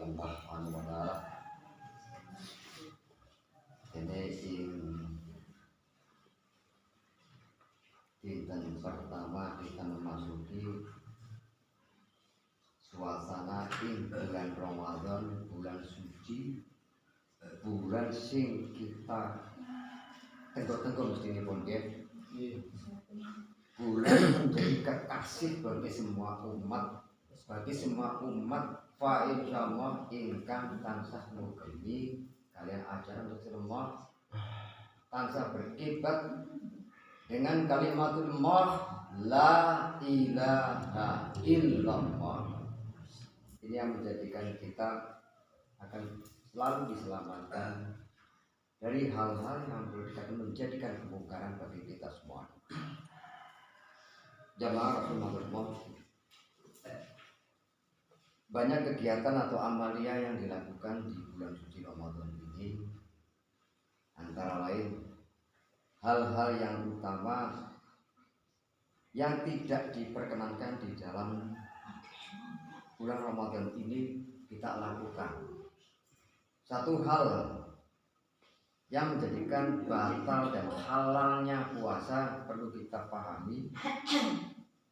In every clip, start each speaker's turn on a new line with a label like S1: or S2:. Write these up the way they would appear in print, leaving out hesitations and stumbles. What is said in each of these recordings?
S1: Allah Subhanahu wa taala. Ini dinten pertama kita memasuki suasana bulan Ramadan, bulan suci, bulan sing kita tengok-tengok mesti ini pun bulan menjadi kekasih bagi semua umat, fa insyaallah ingkang tansah nugemi kalian ajaran Rasulullah tansah berkibat dengan kalimatullah la ilaha illallah. Ini yang menjadikan kita akan selalu diselamatkan dari hal-hal yang menjadikan kemungkaran bagi kita semua. Jamaah Rasulullah, banyak kegiatan atau amalia yang dilakukan di bulan suci Ramadan ini, antara lain hal-hal yang utama yang tidak diperkenankan di dalam bulan Ramadan ini kita lakukan. Satu hal yang menjadikan batal dan halalnya puasa perlu kita pahami,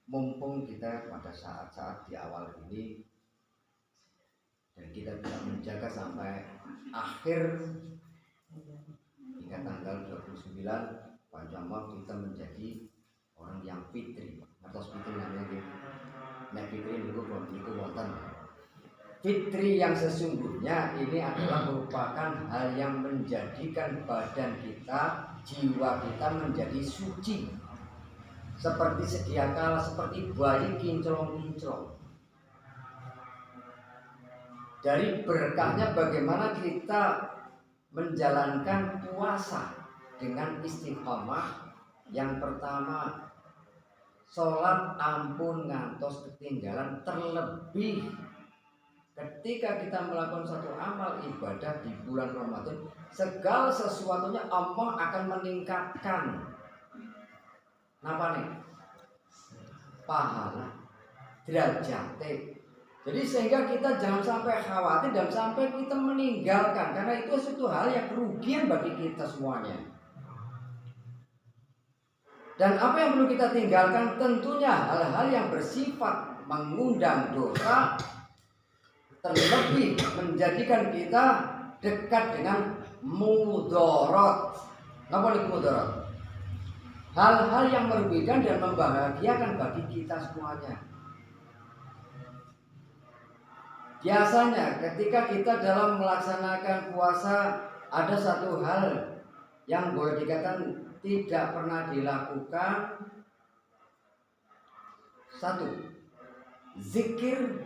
S1: mumpung kita pada saat-saat di awal ini dan kita bisa menjaga sampai akhir hingga tanggal 29 Panjama kita menjadi orang yang fitri. Atau fitri namanya fitri itu wonten. Fitri yang sesungguhnya ini adalah merupakan hal yang menjadikan badan kita, jiwa kita menjadi suci. Seperti sedia kala, seperti bayi kinclong-kinclong. Dari berkahnya bagaimana kita menjalankan puasa dengan istiqomah. Yang pertama, sholat ampun ngantos ketinggalan, terlebih ketika kita melakukan satu amal ibadah di bulan Ramadan, segala sesuatunya Allah akan meningkatkan pahala, derajat. Jadi sehingga kita jangan sampai khawatir dan sampai kita meninggalkan, karena itu suatu hal yang kerugian bagi kita semuanya. Dan apa yang perlu kita tinggalkan? Tentunya hal-hal yang bersifat mengundang dosa, terlebih menjadikan kita dekat dengan mudarat. Apa itu mudarat? Hal-hal yang merugikan dan membahagiakan bagi kita semuanya. Biasanya ketika kita dalam melaksanakan puasa ada satu hal yang boleh dikatakan tidak pernah dilakukan. Satu, zikir.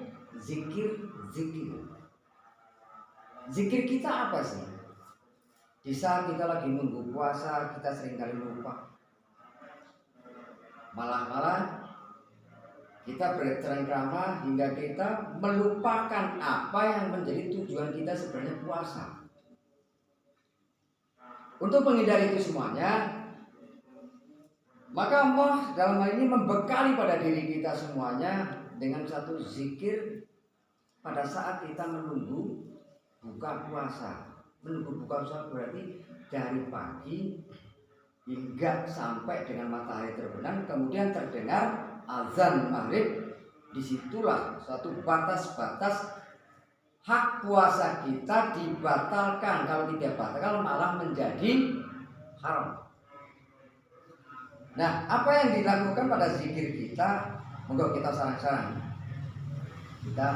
S1: Zikir kita apa sih? Di saat kita lagi nunggu puasa kita seringkali lupa. Malah kita bercengkrama hingga kita melupakan apa yang menjadi tujuan kita sebenarnya puasa. Untuk menghindari itu semuanya, maka Allah dalam hal ini membekali pada diri kita semuanya dengan satu zikir pada saat kita menunggu buka puasa. Menunggu buka puasa berarti dari pagi hingga sampai dengan matahari terbenam, kemudian terdengar azan maghrib. Disitulah suatu batas-batas hak puasa kita dibatalkan. Kalau tidak batal malah menjadi haram. Nah, apa yang dilakukan pada zikir kita? Monggo kita sarang-sarang kita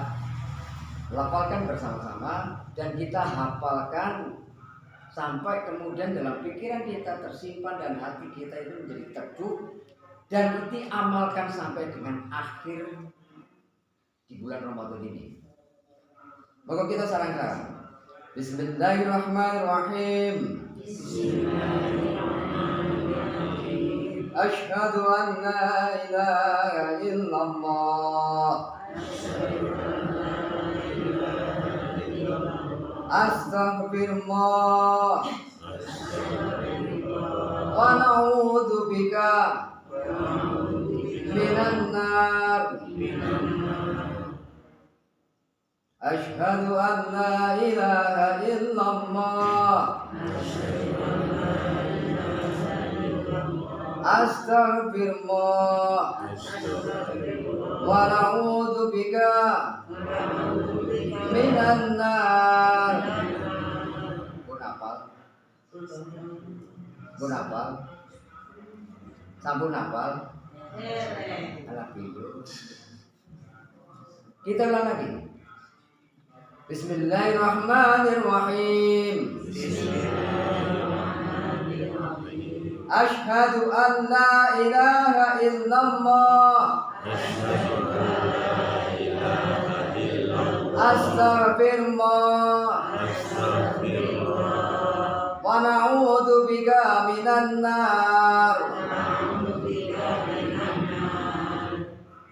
S1: lafalkan bersama-sama dan kita hafalkan sampai kemudian dalam pikiran kita tersimpan dan hati kita itu menjadi teguh, dan itu amalkan sampai dengan akhir di bulan Ramadan ini. Maka kita sarang-sarang. Bismillahirrahmanirrahim. Bismillahirrahmanirrahim. Asyhadu an la ilaha illallah. Astaghfirullah. Wa na'udzu bika minan nar. Asyhadu an la ilaha illallah. Astaghfirullah. Wa na'udzu bika minan nar. Pun hafal? Sampun hafal? Alhamdulillah. Kita ulang lagi. Bismillahirrahmanirrahim. Asyhadu an la ilaha illallah. Astaghfirullah. Wa na'udzu bika minan nar.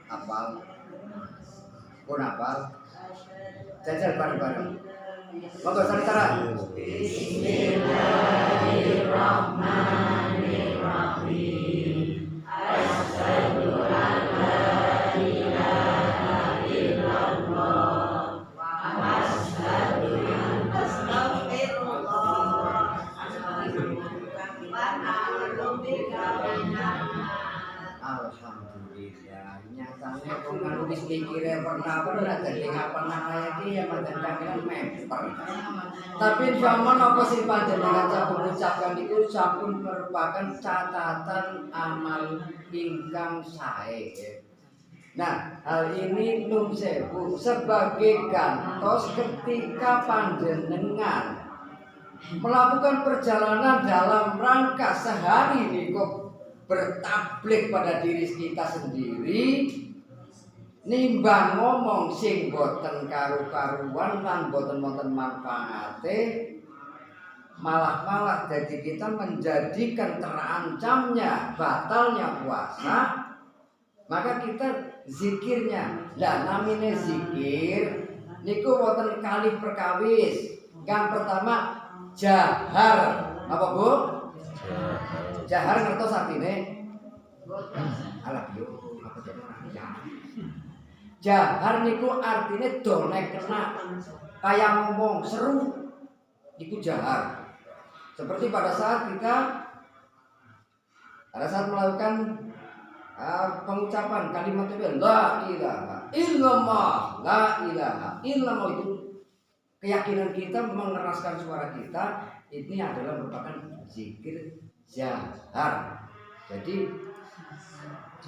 S1: Hafal? Pun hafal? Jajal bareng-bareng. Monggo saudara. Bismillahirrahmanirrahim. Asyhadu an la ilaha illallah wa asyhadu anna astaghfirullah. Alhamdulillah. Nyatanya kok nganu wis mikire pernah dadi ngapenah kaya iki ya panjenengan memper. Tapi zaman apa sing panjenengan sampun ucapkan iku sampun merupakan catatan amal ingkang sae. Nah, hal ini nun sewu sebagai gantos ketika panjenengan melakukan perjalanan dalam rangka sehari niku bertablik pada diri kita sendiri, nimbang ngomong sing boten karu-karuan lan boten-boten manfaate, malah jadi kita menjadikan terancamnya batalnya puasa. Maka kita zikirnya, lah namine zikir niku wonten kalih perkawis. Yang pertama jahar, apa Bu? Jahar ngertos artine? Alah yo, apa jenenge? Jahar niku artine dolek kena, kaya ngomong seru, niku jahar. Seperti pada saat melakukan pengucapan kalimat la ilaha illallah, la ilaha illallah, itu keyakinan kita mengeraskan suara kita, ini adalah merupakan zikir jahar. Jadi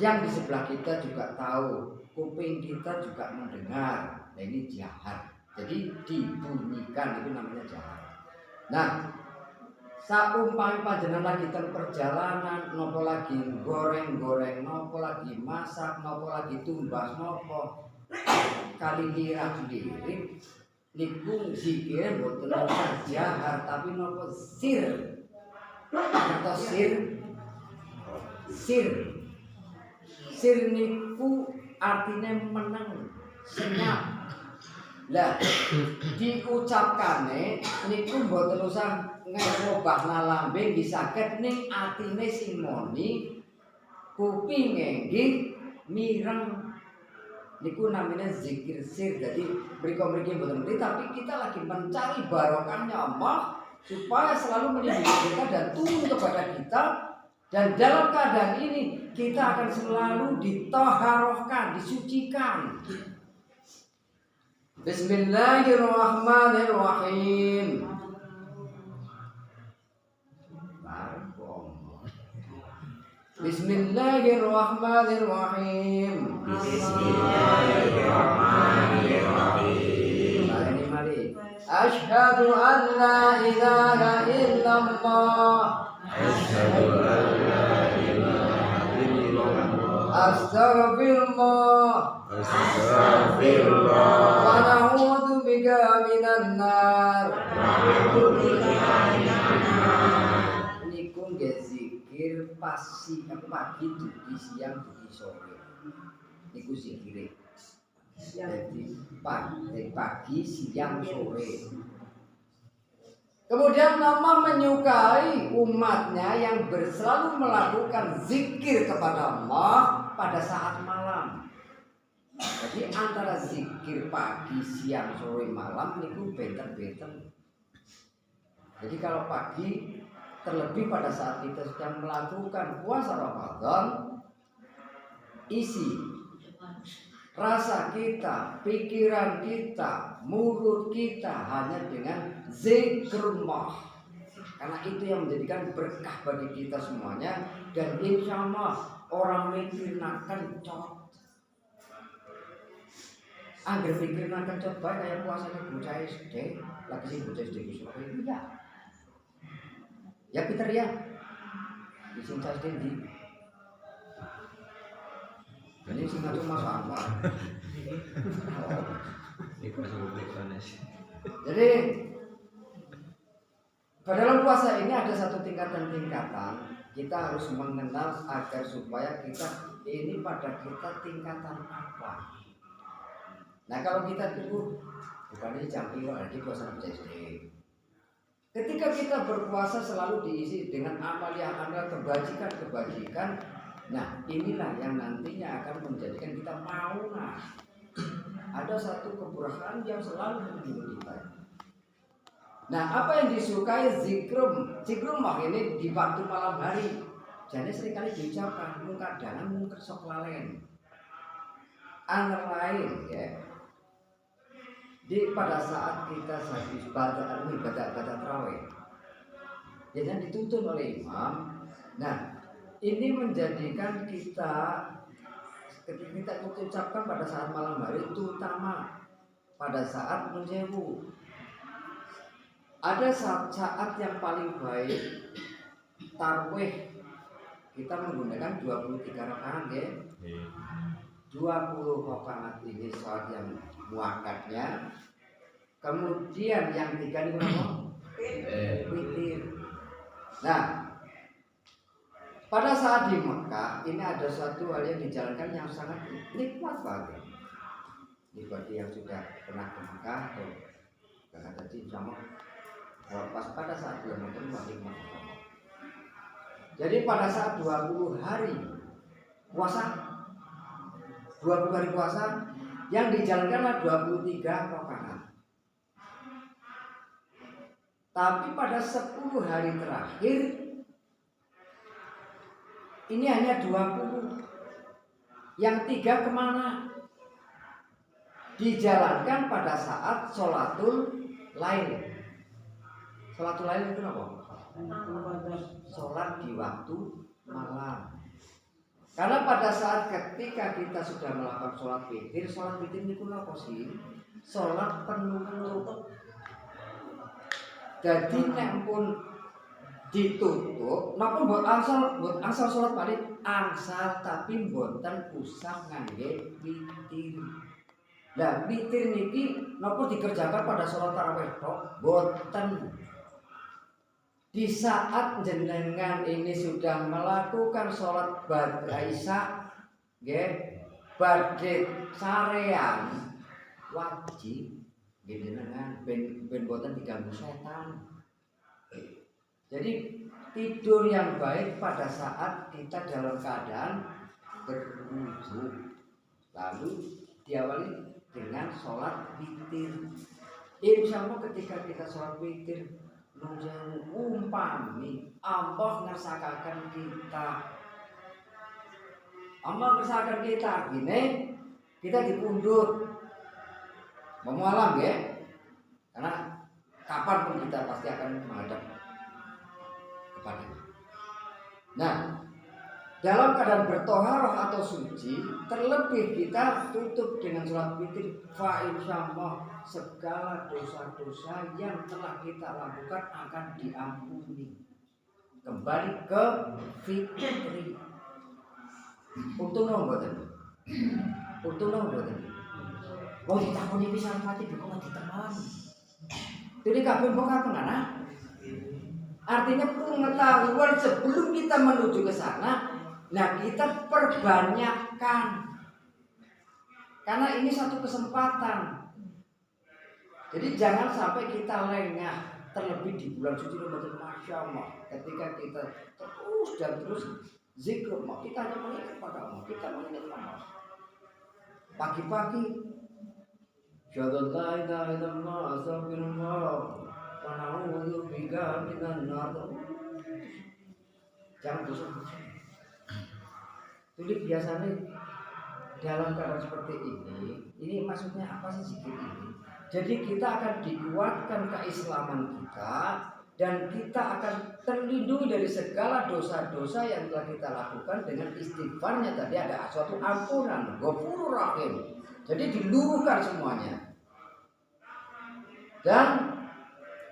S1: yang di sebelah kita juga tahu, kuping kita juga mendengar. Nah, ini jahar. Jadi dibunyikan, itu namanya jahar. Nah, saumpama panjenengan lagi perjalanan, nopo lagi goreng-goreng, nopo lagi masak, nopo lagi tumbas, nopo kali lirak lirik, niku zikir boten jahar tapi nopo sir. Atau sir niku artinya menang, senyap. Lah diucapkane niku mboten usah ngobahna lambe disaket ning atine simoni, kupinge nggih mireng. Niku namanya zikir sir. Jadi mriko-mriki mboten ngerti, tapi kita lagi mencari barokahnya Allah supaya selalu melindungi kita dan turun kepada kita, dan dalam keadaan ini kita akan selalu ditoharohkan, disucikan. Bismillahirrahmanirrahim. Bismillahirrahmanirrahim. Bismillahirrahmanirrahim. Asyhadu an la ilaha illallah. Asyhadu an la ilaha illallah. Astaghfirullah. Astaghfirullah. Wa na'udzu bika minan nar. Niku nggih zikir pagi, dugi, siang, dugi, sore. Niku zikire. Jadi pagi, siang, sore. Kemudian Allah menyukai umatnya yang selalu melakukan zikir kepada Allah pada saat malam. Jadi antara zikir pagi, siang, sore, malam niku benten-benten. Jadi kalau pagi terlebih pada saat kita sedang melakukan puasa Ramadan, isi rasa kita, pikiran kita, mulut kita hanya dengan zikrullah. Karena itu yang menjadikan berkah bagi kita semuanya. Dan insya Allah orang mikir nakan cocok. Angger pikir nakan cocok baik kayak puasanya bocah SD. Lagi sih bocah SD besok ya. Ya Peter ya. Di sini SD di. Ini singkat cuma sama. Jadi dalam puasa ini ada satu tingkatan-tingkatan. Kita harus mengenal agar supaya kita ini pada kita tingkatan apa. Nah kalau kita dulu bukan ini jam piro lagi puasa SD. Ketika kita berpuasa selalu diisi dengan amalia-amalia kebajikan. Nah inilah yang nantinya akan menjadikan kita mau. Nah ada satu keberkahan yang selalu menghibur kita. Nah apa yang disukai zikrullah ini di waktu malam hari. Jadi seringkali diucapkan muka dalam muka sok lalen. Antara lain ya. Pada saat kita habis baca tarawih, jangan dituntun oleh imam. Nah, ini menjadikan kita ketika kita ucapkan pada saat malam hari, terutama pada saat menjewu. Ada saat yang paling baik tarawih kita menggunakan 23 rakaat ya. 20 rakaat ini saat yang muakkadnya. Kemudian yang 3 ini witir. Nah, pada saat di Mekah ini ada satu hal yang dijalankan yang sangat nikmat bagi yang sudah pernah ke Mekah atau karena tadi sama pas pada saat bulan Ramadan. Jadi pada saat 20 hari puasa 20 hari puasa yang dijalankanlah 23 rakaat. Tapi pada 10 hari terakhir ini hanya 20. Yang 3 kemana? Dijalankan pada saat sholatul lail. Sholatul lail itu apa? Sholat di waktu malam. Karena pada saat ketika kita sudah melakukan sholat witir itu apa sih? Sholat penutup. Jadi nek pun ditutup, napa buat angsal sholat balik angsal tapi mboten usah ngangge witir. Lah witir niki napa dikerjakan pada sholat tarawih tok? Mboten. Di saat jenengan ini sudah melakukan sholat badhe isya, nggih, badhe sarean wajib jenengan ben boten diganggu setan. Jadi tidur yang baik pada saat kita dalam keadaan berwudu, lalu diawali dengan sholat witir. Insya Allah ketika kita sholat witir nunjang umpami Allah ngersakakan kita. Allah ngersakakan kita gini, kita dipundur memualam ya. Karena kapan pun kita pasti akan menghadap kepadanya. Nah, dalam keadaan bertoharoh atau suci, terlebih kita tutup dengan sholat witir, fa insyaallah segala dosa-dosa yang telah kita lakukan akan diampuni. Kembali ke fitri. Untung dong mboten. Wong ditakoni pisan pati kok diteman. Jadi kabeh kok kemana? Artinya pengetahuan sebelum kita menuju ke sana, nah kita perbanyakkan. Karena ini satu kesempatan. Jadi jangan sampai kita lengah, terlebih di bulan suci Ramadan. Masya Allah, ketika kita terus dan terus zikir, kita hanya mengingat pada Allah, kita mengingat Allah. pagi-pagi syahadu la ilaha illallah astagfirullah wa na'udzu bika minan nar. Jangan bosan-bosan. Jadi biasanya dalam keadaan seperti ini maksudnya apa sih zikir ini? Jadi kita akan dikuatkan keislaman kita dan kita akan terlindungi dari segala dosa-dosa yang telah kita lakukan dengan istighfarnya tadi ada suatu ampunan, Ghafurur Rahim. Jadi diluruhkan semuanya. Dan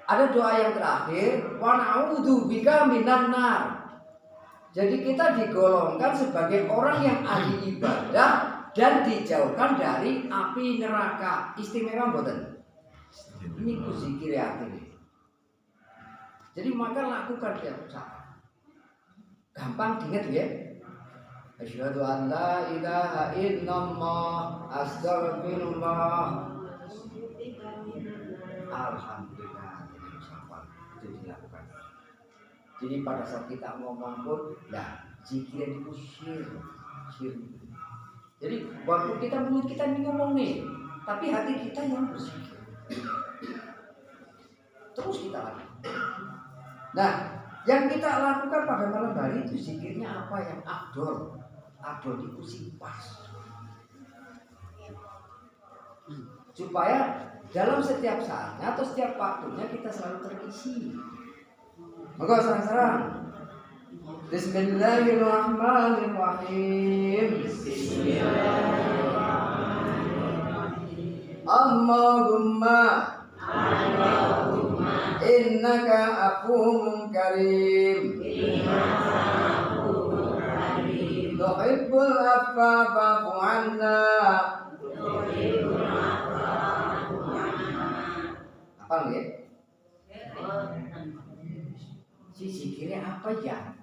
S1: ada doa yang terakhir, wa na'udzu bika minan nar. Jadi kita digolongkan sebagai orang yang ahli ibadah dan dijauhkan dari api neraka. Istimewa mboten? Ini ku zikir hati. Jadi maka lakukan tiap saat. Gampang diingat ya. Asyhadu an la ilaha illallah astagfirullah. Alhamdulillah, itu dilakukan. Jadi pada saat kita ngomong pun, ya zikir itu syir. Jadi waktu kita mulut kita ini ngomong nih, tapi hati kita yang berzikir. Terus kita lakukan. Nah, yang kita lakukan pada malam hari itu zikirnya apa yang afdol? Afdol itu pas. Supaya dalam setiap saatnya atau setiap waktunya kita selalu terisi. Maka serang-serang. Bismillahirrahmanirrahim. Bismillahirrahmanirrahim. Allahumma innaka afuwwun karim. Tuhibbul afwa fa'fu 'anna. Apa nggih? Si zikirnya apa ya?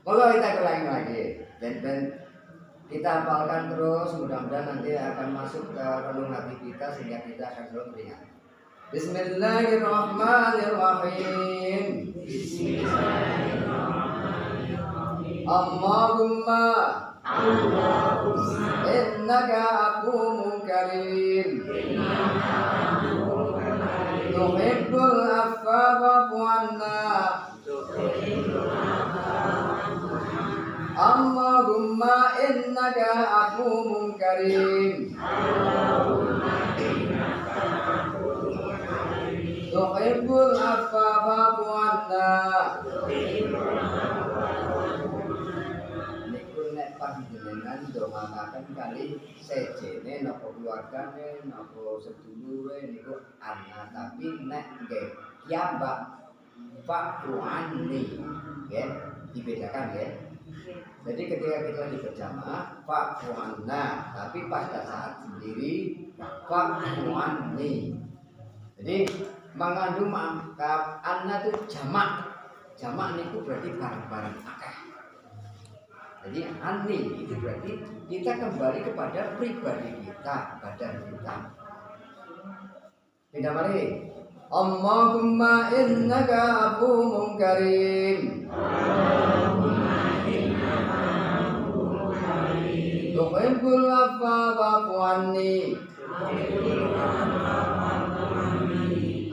S1: Kalau kita ulangi lagi dan kita hafalkan terus, mudah-mudahan nanti akan masuk ke relung hati kita sehingga kita akan selalu teringat. Bismillahirrahmanirrahim. Allahumma innaka afuwwun karim. Tuhibbul afwa fa'fu 'anna. Allahumma innaka afuwwun karim. Tuhibbul afwa fa'fu 'anna. Niku nek panjenengan ndongaaken kali sejene napa keluargane napa sedulure niku ana, tapi nek nggih kiambak fa'fu 'anni nggih dibedakan nggih. Jadi ketika kita lagi berjamaah fa'fu 'anna, tapi pada saat sendiri fa'fu 'anni. Jadi mengandung makna anna itu jamak. Jamak niku berarti barang-barang akeh. Jadi anni itu berarti kita kembali kepada pribadi kita, badan kita. Pindah mari. Allahumma innaka afuwwun karim. Tuhibbul afwa fa'fu 'anni.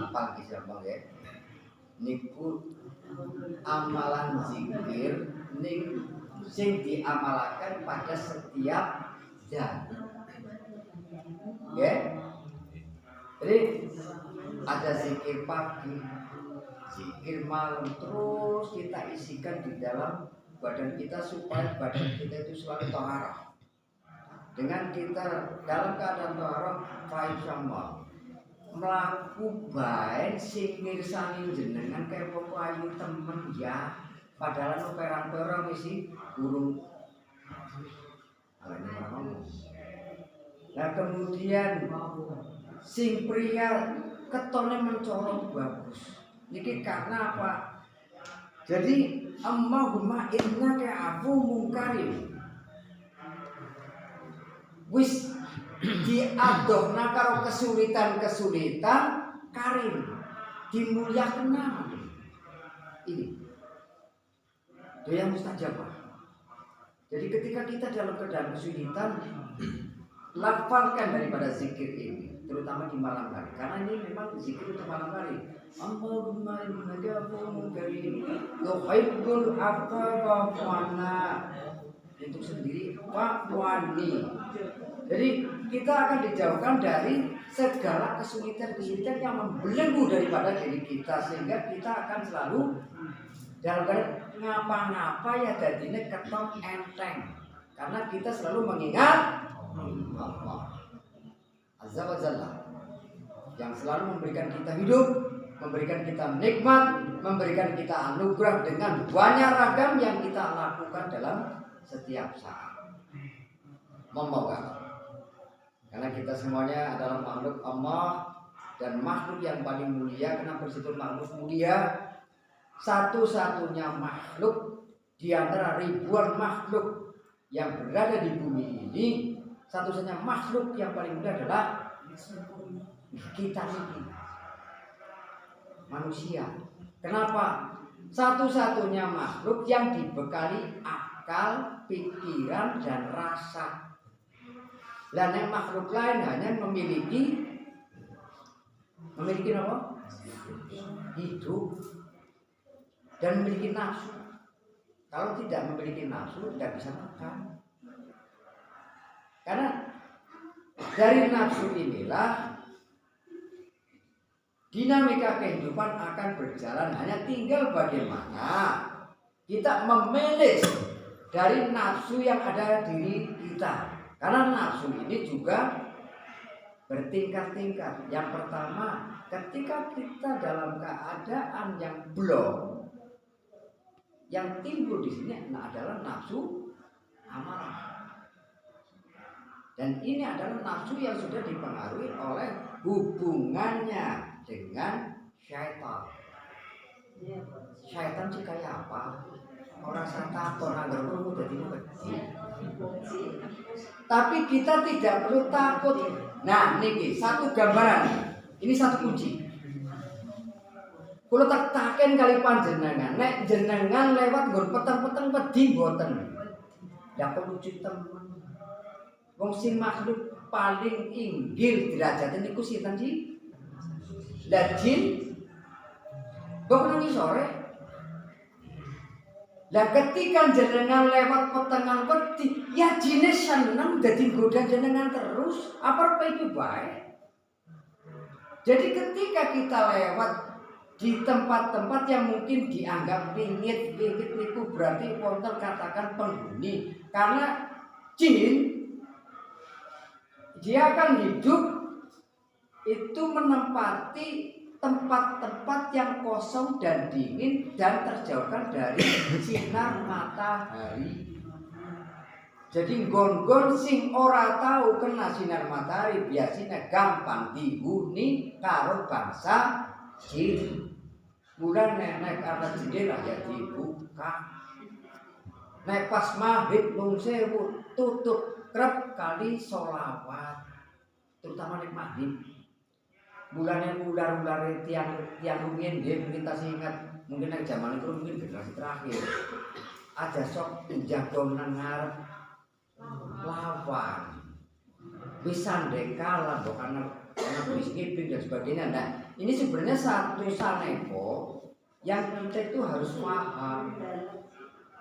S1: Apa kisah bang ya? Niku amalan zikir niku sing diamalkan pada setiap jam. Ya. Jadi ada zikir pagi, zikir malam, terus kita isikan di dalam badan kita supaya badan kita itu selalu taharah. Dengan kita dalam keadaan taharah, faisyamah melaku baik sing mirsani jenengan kaya ayu temen ya, padahal perang-perang isi burung. Nah kemudian sing pria ketone mencolok bagus. Niki karena apa? Jadi Allahumma innaka afuwwun karim. Wis diadohna karo kesulitan-kesulitan karim dimuliakan nama ini itu yang mustajabah. Jadi ketika kita dalam keadaan kesulitan lafalkan daripada zikir ini, terutama di malam hari, karena ini memang zikir untuk malam hari. Allahumma innaka afuwwun karim tuhibbul afwa fa'fu anna. Itu sendiri fa'fu anni. Jadi kita akan dijauhkan dari segala kesulitan-kesulitan yang membelenggu daripada diri kita, sehingga kita akan selalu dalam keadaan ngapa-ngapa ya jadinya ketok enteng, karena kita selalu mengingat Allah Azza wa Jalla yang selalu memberikan kita hidup, memberikan kita nikmat, memberikan kita anugerah dengan banyak ragam yang kita lakukan dalam setiap saat. Memoga karena kita semuanya adalah makhluk Allah dan makhluk yang paling mulia. Kenapa disebut makhluk mulia? Satu-satunya makhluk di antara ribuan makhluk yang berada di bumi ini, satu-satunya makhluk yang paling mulia adalah kita ini, manusia. Kenapa? Satu-satunya makhluk yang dibekali akal, pikiran, dan rasa. Dan yang makhluk lain hanya memiliki apa? Hidup dan memiliki nafsu. Kalau tidak memiliki nafsu, tidak bisa makan. Karena dari nafsu inilah dinamika kehidupan akan berjalan. Hanya tinggal bagaimana kita memanage dari nafsu yang ada di diri kita. Karena nafsu ini juga bertingkat-tingkat. Yang pertama, ketika kita dalam keadaan yang belum, yang timbul di sini adalah nafsu amarah. Dan ini adalah nafsu yang sudah dipengaruhi oleh hubungannya dengan syaitan. Syaitan sih kayak apa? Orang satan, orang gerung udah dimengerti. Tapi kita tidak perlu takut. Nah, niki satu gambaran. Ini satu kunci. Kalau tak-taken kali panjenengan, nek jenengan lewat nggon peteng-peteng wedi mboten. Ndak perlu temen. Wong sing makhluk paling inggil derajate niku sinten sih? Lah jin. Kok nang sore? Lah ketika jenengan lewat petengan wedi, ya jine seneng dadi nggoda jenengan terus, apa itu baik? Jadi ketika kita lewat di tempat-tempat yang mungkin dianggap pingit itu berarti wonten katakan penghuni. Karena jin dia akan hidup itu menempati tempat-tempat yang kosong dan dingin dan terjauhkan dari sinar matahari. Jadi nggon-nggon sing ora tahu kena sinar matahari biasanya gampang dihuni karo bangsa jin. Bulan nek ana jendela ya dibuka. Nek pas maghrib nun sewu tutup krep kali sholawat. Terutama nek maghrib. Bulannya ular-ular tiang rumiyin nggih mungkin tasih ingat, mungkin nek zaman itu mungkin generasi terakhir. Ada sok njagong nang ngarep lawan. Bisa ndekala kok karena ngiping dan sebagainya. Nah, ini sebenarnya satu saneko yang kita itu harus paham.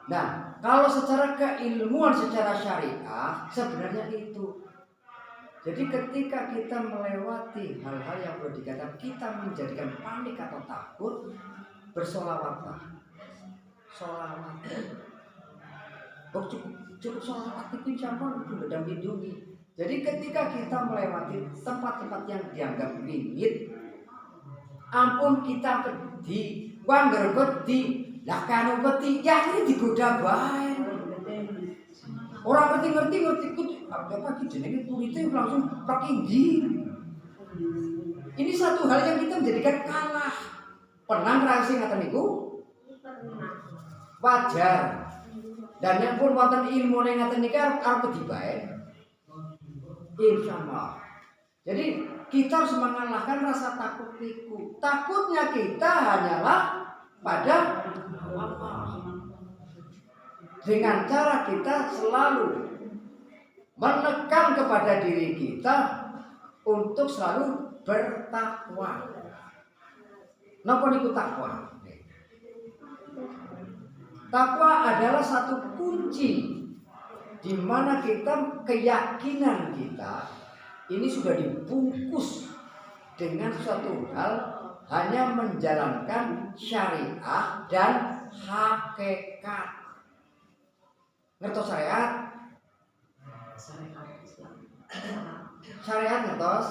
S1: Nah, kalau secara keilmuan, secara syariah sebenarnya itu. Jadi ketika kita melewati hal-hal yang boleh dikatakan kita menjadikan panik atau takut, bersolawatlah. Solawat. Oh, cukup solawat itu siapa itu sedang lindungi. Jadi ketika kita melewati tempat-tempat yang dianggap bingit, ampun kita pedih, wangger pedih, lah kanu pedih, ya ini digoda bae. Orang ngerti apa jenenge kulite langsung pakinggi. Ini satu hal yang kita menjadikan kalah. Pernah ngrasih ngaten niku? Wajar. Dan yang pun wonten ilmune ngaten niki arep pedhi bae. Insyaallah. Jadi kita harus mengalahkan rasa takut itu. Takutnya kita hanyalah pada Allah. Dengan cara kita selalu menekan kepada diri kita untuk selalu bertakwa. Napa niku takwa? Takwa adalah satu kunci di mana kita keyakinan kita ini sudah dibungkus dengan suatu hal hanya menjalankan syariat dan hakikat. Ngertos syariat? Syariat ngertos?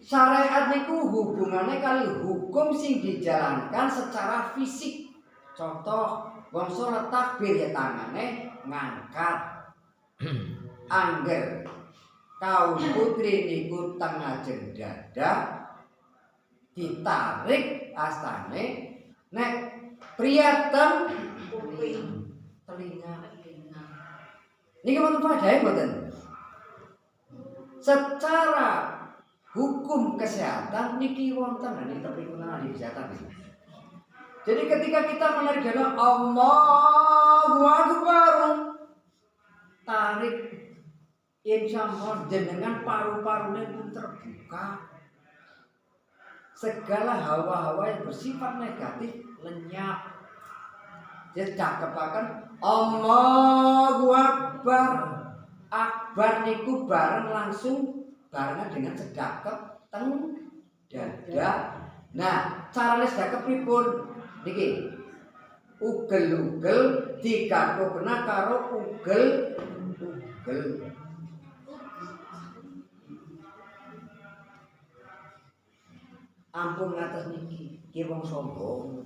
S1: Syariat niku hubungannya kali hukum sing dijalankan secara fisik. Contoh, wong salat takbir ya tangane ngangkat. Angger kaum putri niku tengah dada ditarik astane nek pria telinga. Niki wonten padahe mboten? Secara hukum kesehatan niki wonten niki perhimpunan ahli kesehatan. Jadi ketika kita menerjemahkan Allahu Akbar, tarik insyaallah jenengan paru-parunya pun terbuka. Segala hawa-hawa yang bersifat negatif lenyap. Dia cakapaken Allahu Akbar. Akbar niku bareng langsung barengan dengan sedekap teng dada. Nah, carane sedekap pripun? Niki. Ugel-ugel dikatokna karo ugel. Ampun ngatas niki, ki wong sombong.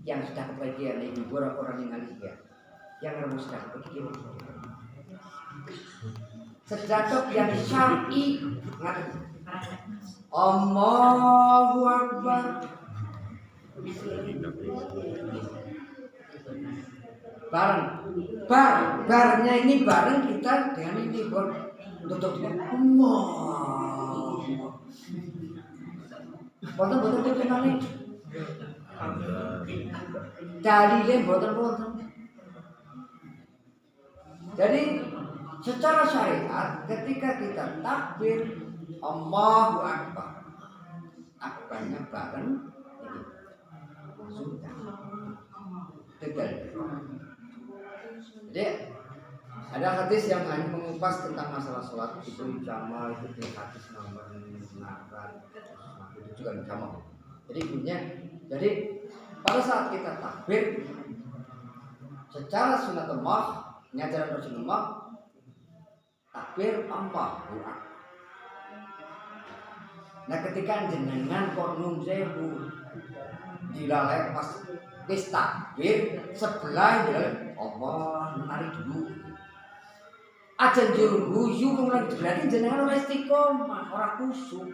S1: Yang sedekap bagian iki ora ningali ya. Yang remus sedekap iki wong sombong. Sedekap yang syar'i ngaten. Allahu Akbar. Barengnya ini bareng kita dengan ini tutupnya Allah. Boten kenali. Dalile boten. Jadi secara syariat ketika kita takbir Allahu Akbar, akbarnya bareng sudah tegal. Jadi ada hadis yang hanya mengupas tentang masalah sholat itu jamaah itu di hadis nomor 8 itu juga jamaah. Jadi bunyinya, jadi pada saat kita takbir secara sunatullah, nyajaran Rasulullah takbir Allahu Akbar. Nah ketika jenengan kok nun sewu dilalek pas wis takbir sebelah dilalek Allah menarik dulu. Aja njur guyu kemudian berarti jenengan ora istiqomah, ora khusyuk.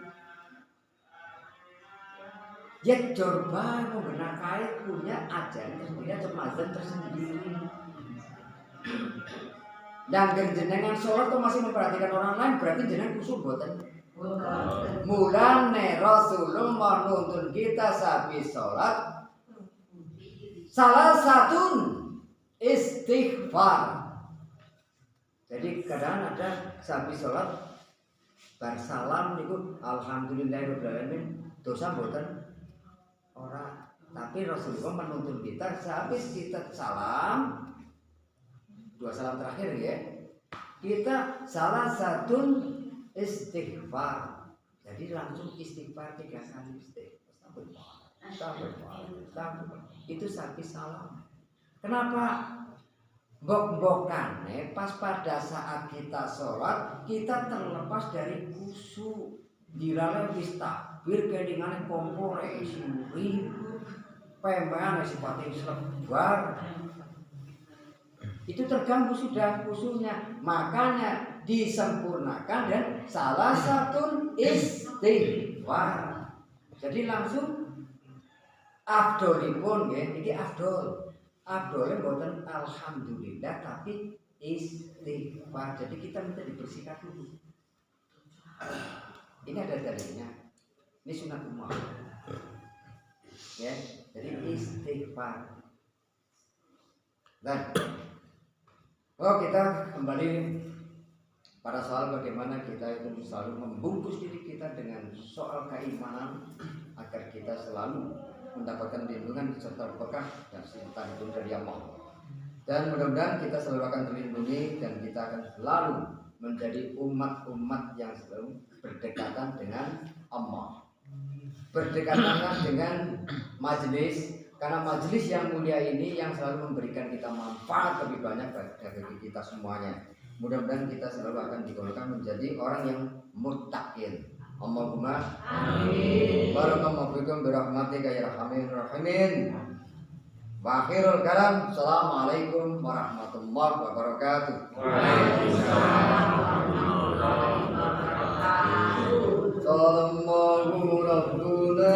S1: Ya jorba menggunakan kait punya ajaran tersendiri, cemazan tersendiri. Dan jenengan sholat kok masih memperhatikan orang lain, berarti jenengan khusyuk boten. Mulane Rasulullah menuntun kita habis sholat salah satu istighfar. Jadi kadang ada habis sholat bar salam niku alhamdulillahirabbil alamin dosa boten ora. Tapi Rasulullah menuntun kita habis kita salam dua salam terakhir ya. Kita salah satu istighfar. Jadi langsung istighfar 3 kali istighfar. Itu sapi salam. Kenapa? Bok-bokane pas pada saat kita sholat kita terlepas dari khusyuk. Dirale wis takbir kedingane kompore suri. Pembean sifatnya selebar. Itu terganggu sudah khusyuknya. Makanya disempurnakan dan salah satu istighfar. Jadi langsung afdolipun nggih, iki afdol. Afdolnya bukan alhamdulillah tapi istighfar. Jadi kita minta dibersihkan dulu. Ini ada dalilnya. Ini sunat umum. Ya, jadi istighfar. Dan kita kembali pada soal bagaimana kita itu selalu membungkus diri kita dengan soal keimanan agar kita selalu mendapatkan lindungan serta berkah dan serta lindung dari Allah. Dan mudah-mudahan kita selalu akan terlindungi dan kita akan selalu menjadi umat-umat yang selalu berdekatan dengan Allah, berdekatanlah dengan majelis, karena majelis yang mulia ini yang selalu memberikan kita manfaat lebih banyak bagi kita semuanya. Mudah-mudahan kita selalu akan digolongkan menjadi orang yang muttaqin. Allahumma amin. Barakallahu fikum birahmatika ya arhamar rahimin. Wa akhirul kalam, assalamualaikum warahmatullahi wabarakatuh. Waalaikumsalam warahmatullahi wabarakatuh. Sallallahu rabbuna